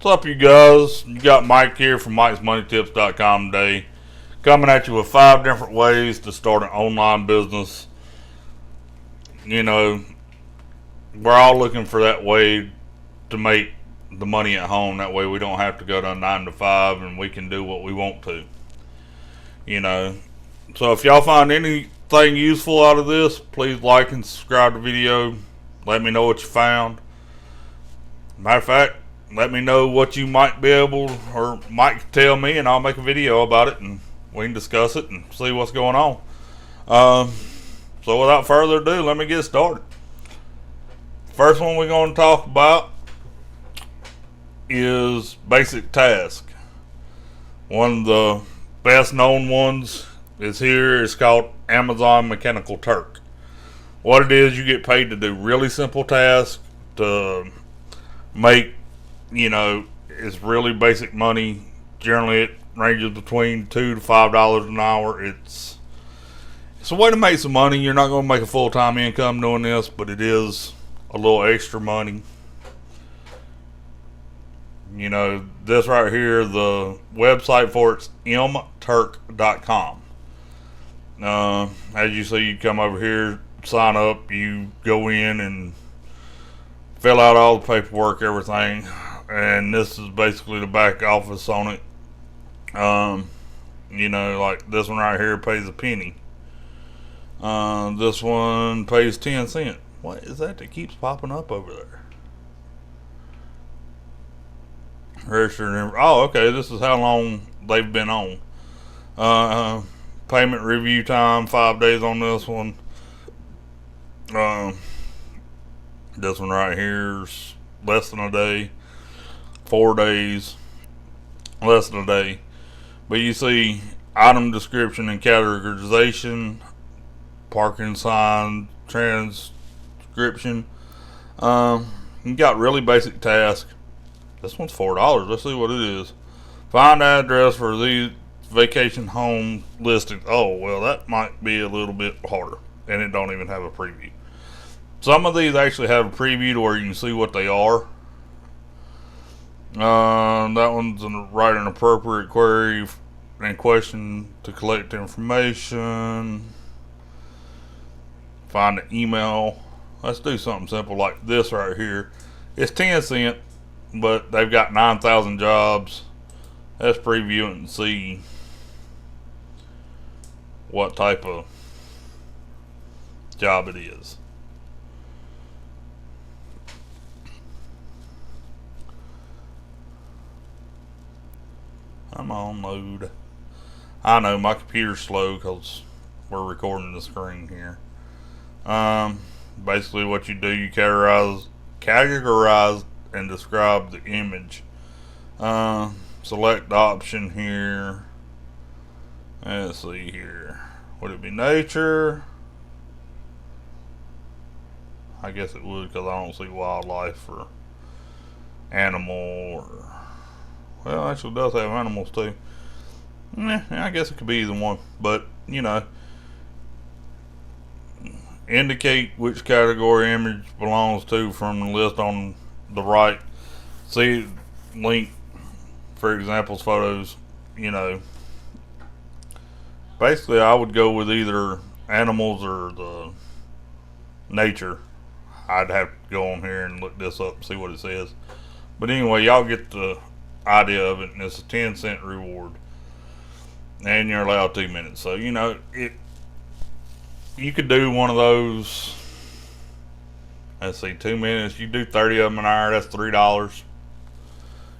What's up, you guys? You got Mike here from Mike'sMoneyTips.com today, coming at you with 5 different ways to start an online business. You know, we're all looking for that way to make the money at home. That way, we don't have to go to a 9 to 5 and we can do what we want to. You know, so if y'all find anything useful out of this, please like and subscribe to the video. Let me know what you found. Matter of fact, let me know what you might be able or might tell me, and I'll make a video about it and we can discuss it and see what's going on. So without further ado, let me get started. First one we're going to talk about is Basic Task. One of the best known ones is here. It's called Amazon Mechanical Turk. What it is, you get paid to do really simple tasks to make, it's really basic money. Generally, it ranges between $2 to $5 an hour. It's a way to make some money. You're not going to make a full-time income doing this, but it is a little extra money. This right here, the website for it's mturk.com. As you see, you come over here, sign up, you go in and fill out all the paperwork, everything, and this is basically the back office on it. Like this one right here pays a penny. This one pays 10 cents. What is that keeps popping up over there? Registered. Oh, okay. This is how long they've been on. Payment review time 5 days on this one. This one right here's less than a day. 4 days, less than a day. But you see item description and categorization, parking sign transcription. You got really basic tasks. This one's $4. Let's see what it is. Find address for these vacation home listed. Oh, well, that might be a little bit harder, and it don't even have a preview. Some of these actually have a preview to where you can see what they are. That one's write an appropriate query and question to collect information. Find an email. Let's do something simple like this right here. It's 10 cents, but they've got 9,000 jobs. Let's preview it and see what type of job it is. I'm on load. I know my computer's slow because we're recording the screen here. Basically what you do, you categorize and describe the image. Select the option here. Let's see here. Would it be nature? I guess it would, because I don't see wildlife or animal or... Well, actually, it does have animals too. I guess it could be either one. But, indicate which category image belongs to from the list on the right. See, link, for examples, photos, Basically, I would go with either animals or the nature. I'd have to go on here and look this up and see what it says. But anyway, y'all get the idea of it, and it's a 10-cent reward, and you're allowed 2 minutes. So you could do one of those. Let's see, 2 minutes. You do 30 of them an hour. That's $3.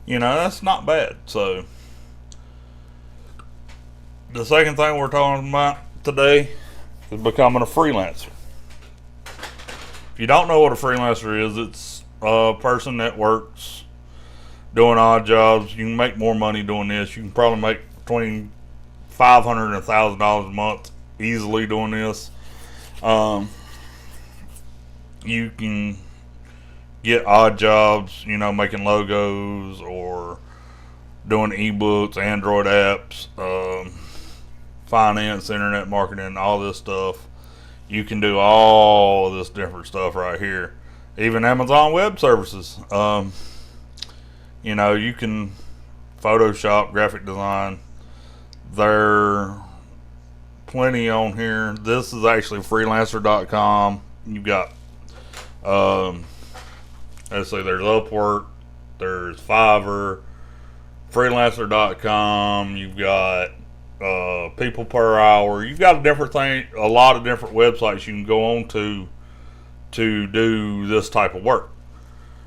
That's not bad. So the second thing we're talking about today is becoming a freelancer. If you don't know what a freelancer is, it's a person that works doing odd jobs. You can make more money doing this. You can probably make between $500 and $1,000 a month easily doing this. You can get odd jobs, making logos or doing ebooks, Android apps, finance, internet marketing, all this stuff. You can do all this different stuff right here. Even Amazon Web Services. You know, you can Photoshop, graphic design. There plenty on here. This is actually freelancer.com. You've got, um, let's see, there's Upwork, there's Fiverr, freelancer.com. You've got people per hour. You've got a lot of different websites you can go on to do this type of work.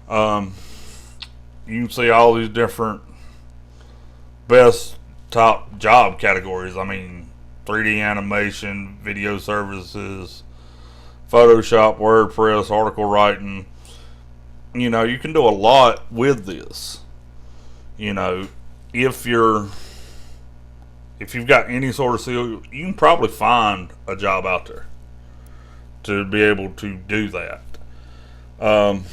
Um, you can see all these different best top job categories. I mean, 3D animation, video services, Photoshop, WordPress, article writing. You know, you can do a lot with this. You know, if you're if you've got any sort of skill, you can probably find a job out there to be able to do that. Um,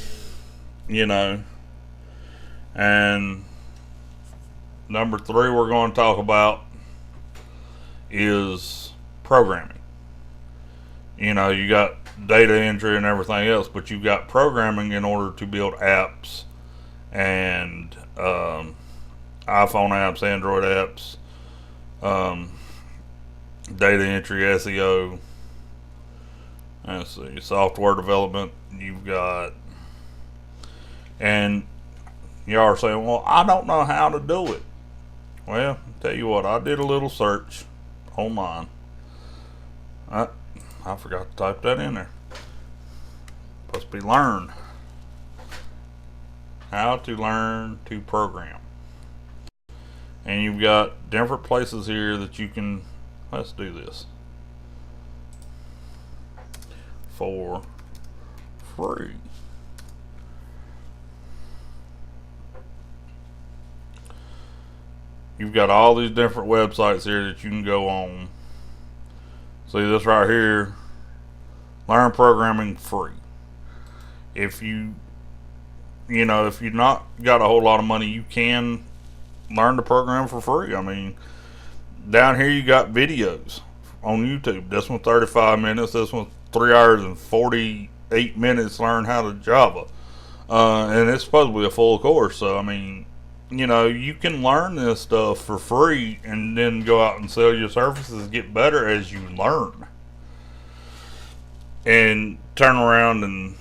you know, and number three we're going to talk about is programming. You know, you got data entry and everything else, but you've got programming in order to build apps and iPhone apps, Android apps, um, data entry, SEO. Let's see, software development. You've got, and you are saying, well, I don't know how to do it. Well, I'll tell you what, I did a little search online. I forgot to type that in there. Supposed to be learn. How to learn to program. And you've got different places here that you can, let's do this for free. You've got all these different websites here that you can go on. See this right here, learn programming free. If you know, if you've not got a whole lot of money, you can learn to program for free. I mean, down here you got videos on YouTube. This one's 35 minutes. This one's 3 hours and 48 minutes. Learn how to Java, and it's supposed to be a full course. So I mean, you know, you can learn this stuff for free and then go out and sell your services, get better as you learn, and turn around and,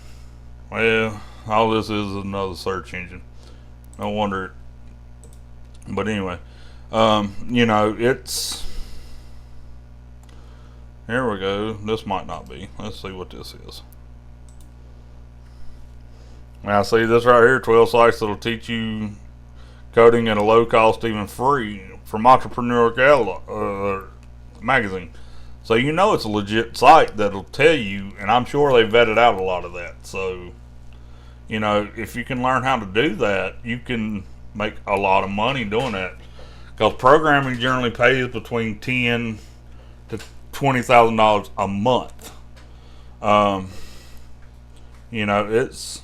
well, all this is another search engine. No wonder. But anyway, you know, it's, here we go. This might not be. Let's see what this is. Now, see this right here, 12 sites that'll teach you coding at a low cost, even free, from Entrepreneur Magazine. So you know it's a legit site that'll tell you, and I'm sure they vetted out a lot of that. So, you know, if you can learn how to do that, you can make a lot of money doing that. Because programming generally pays between $10,000 to $20,000 a month. You know, it's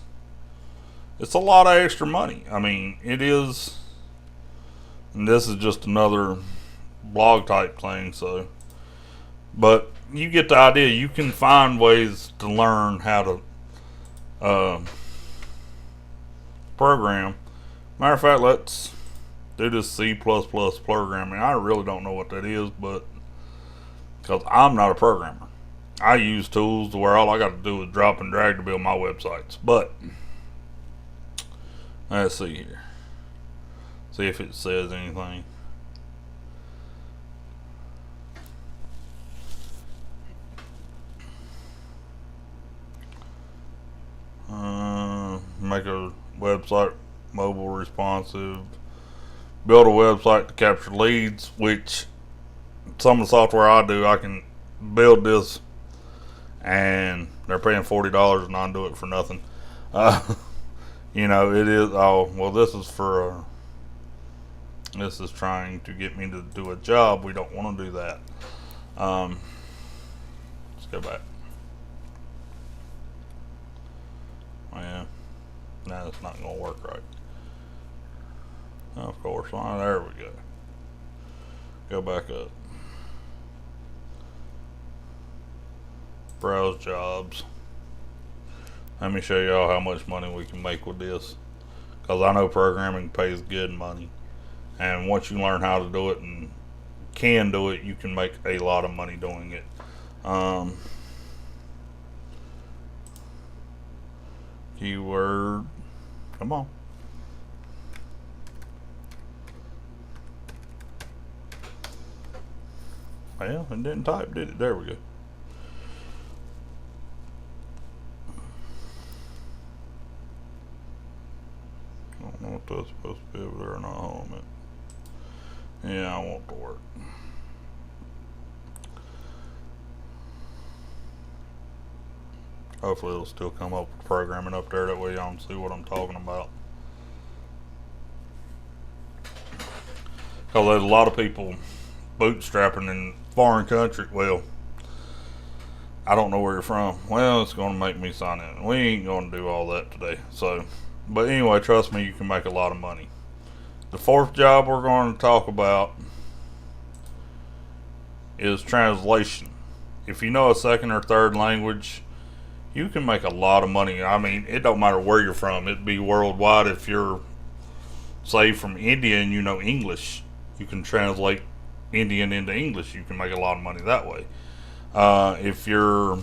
a lot of extra money. I mean, it is. And this is just another blog type thing, so, but you get the idea. You can find ways to learn how to program. Matter of fact, let's do this C++ programming. I really don't know what that is, but because I'm not a programmer, I use tools to where all I got to do is drop and drag to build my websites. But let's see here. See if it says anything. Make a website mobile responsive. Build a website to capture leads, which some of the software I do, I can build this and they're paying $40 and I do it for nothing. You know, it is, oh, well, this is for, this is trying to get me to do a job. We don't want to do that. Let's go back. Yeah, no, it's not going to work right. Of course, there we go. Go back up. Browse jobs. Let me show y'all how much money we can make with this. because I know programming pays good money. And once you learn how to do it and can do it, you can make a lot of money doing it. Um, Keyword. Come on. Well, it didn't type, did it? There we go. I don't know what that's supposed to be over there or not. Hold on a minute. Yeah, I want to work. Hopefully it'll still come up with programming up there. That way y'all can see what I'm talking about. Because there's a lot of people bootstrapping in foreign country. Well, I don't know where you're from. Well, it's going to make me sign in. We ain't going to do all that today. So, but anyway, trust me, you can make a lot of money. The fourth job we're going to talk about is translation. If you know a second or third language, you can make a lot of money. I mean, it don't matter where you're from. It'd be worldwide. If you're, say, from India and you know English, you can translate Indian into English. You can make a lot of money that way. If you're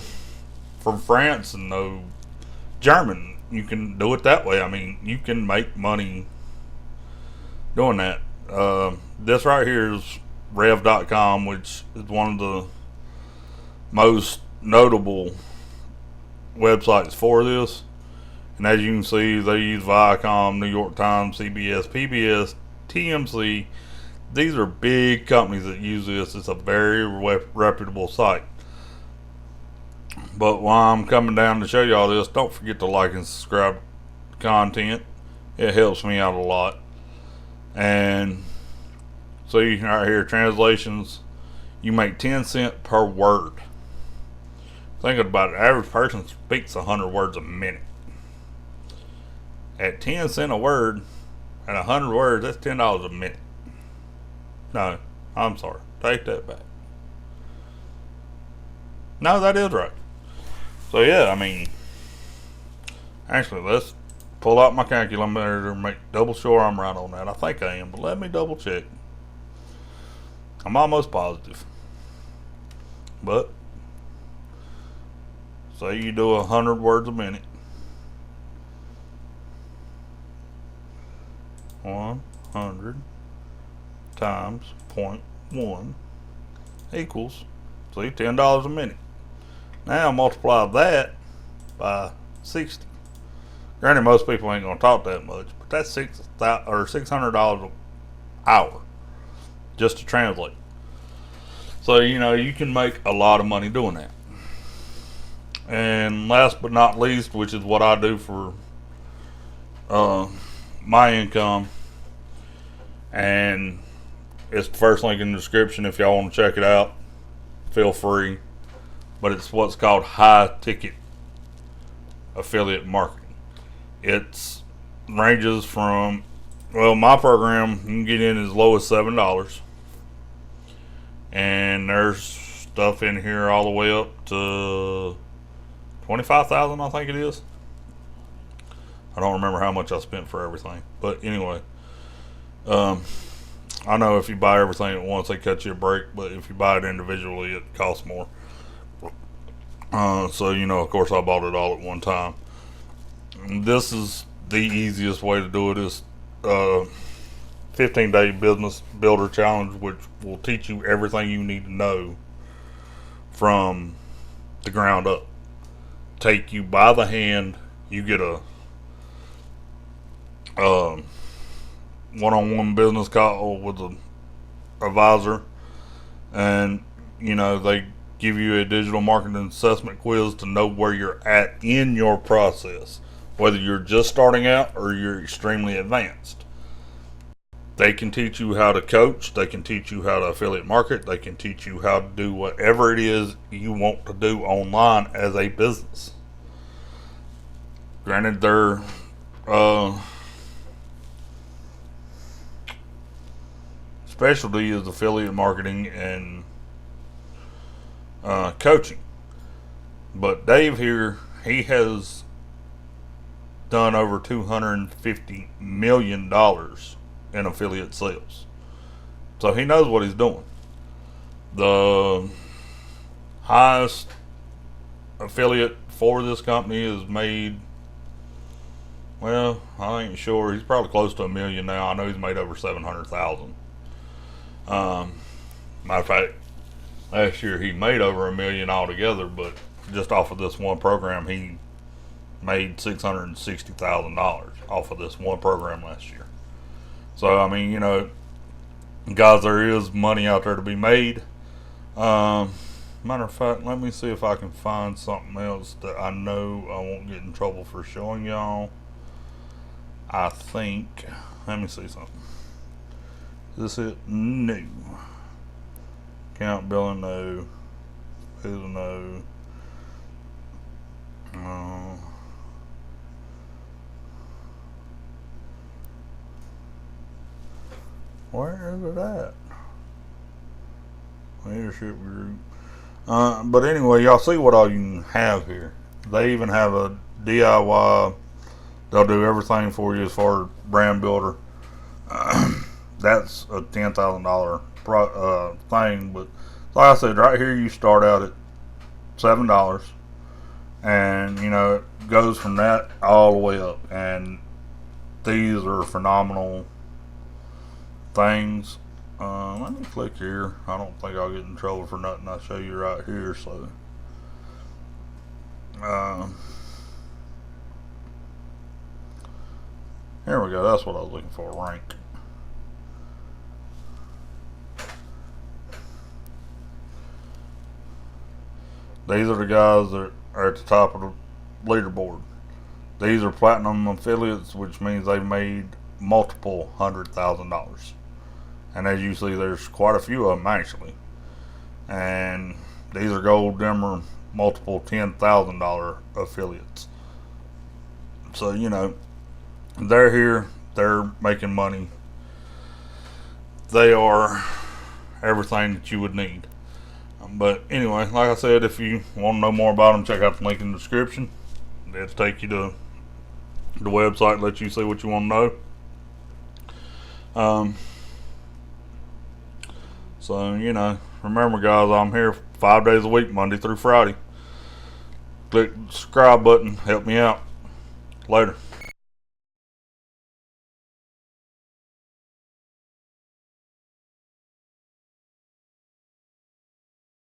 from France and know German, you can do it that way. I mean, you can make money doing that. This right here is Rev.com, which is one of the most notable websites for this. And as you can see, they use Viacom, New York Times, CBS, PBS, TMC. These are big companies that use this. It's a very reputable site. But while I'm coming down to show y'all this, don't forget to like and subscribe to content. It helps me out a lot. And see right here, translations, you make 10 cents per word. Think about it. The average person speaks 100 words a minute. At 10 cents a word, at 100 words, that's $10 a minute. No, I'm sorry. Take that back. No, that is right. So yeah, I mean, actually, let's pull out my calculator and make double sure I'm right on that. I think I am, but let me double check. I'm almost positive. But say you do 100 words a minute. 100 times 0.1 equals, see, $10 a minute. Now multiply that by 60. Granted, most people ain't gonna talk that much, but that's $600 an hour just to translate. So you know you can make a lot of money doing that. And last but not least, which is what I do for my income, and it's the first link in the description if y'all want to check it out, feel free. But it's what's called high ticket affiliate marketing. It ranges from, well, my program you can get in as low as $7, and there's stuff in here all the way up to 25,000, I think it is. I don't remember how much I spent for everything, but anyway, I know if you buy everything at once, they cut you a break, but if you buy it individually, it costs more. So you know, of course, I bought it all at one time. This is the easiest way to do it. Is 15-day business builder challenge, which will teach you everything you need to know from the ground up. Take you by the hand. You get a one-on-one business call with an advisor, and you know they give you a digital marketing assessment quiz to know where you're at in your process, whether you're just starting out or you're extremely advanced. They can teach you how to coach, they can teach you how to affiliate market, they can teach you how to do whatever it is you want to do online as a business. Granted, their specialty is affiliate marketing and coaching. But Dave here, he has done over $250 million in affiliate sales. So he knows what he's doing. The highest affiliate for this company is made, well, I ain't sure. He's probably close to $1 million now. I know he's made over 700,000. Matter of fact, last year he made over $1 million altogether, but just off of this one program, he made $660,000 off of this one program last year. So I mean, guys, there is money out there to be made. Matter of fact, let me see if I can find something else that I know I won't get in trouble for showing y'all. I think, let me see something. Is this it? No. Account billing, no. Who's no? Where is it at? Leadership group. But anyway, y'all see what all you can have here. They even have a DIY. They'll do everything for you as far as brand builder. That's a $10,000 thing. But like I said, right here you start out at $7, and it goes from that all the way up. And these are phenomenal things. Let me click here. I don't think I'll get in trouble for nothing I show you right here. So here we go. That's what I was looking for. Rank. These are the guys that are at the top of the leaderboard. These are platinum affiliates, which means they've made multiple $100,000. And as you see, there's quite a few of them actually. And these are gold dimmer, multiple $10,000 affiliates. So they're here, they're making money. They are everything that you would need. But anyway, like I said, if you want to know more about them, check out the link in the description. It'll take you to the website, let you see what you want to know. So, remember guys, I'm here 5 days a week, Monday through Friday. Click the subscribe button, help me out. Later.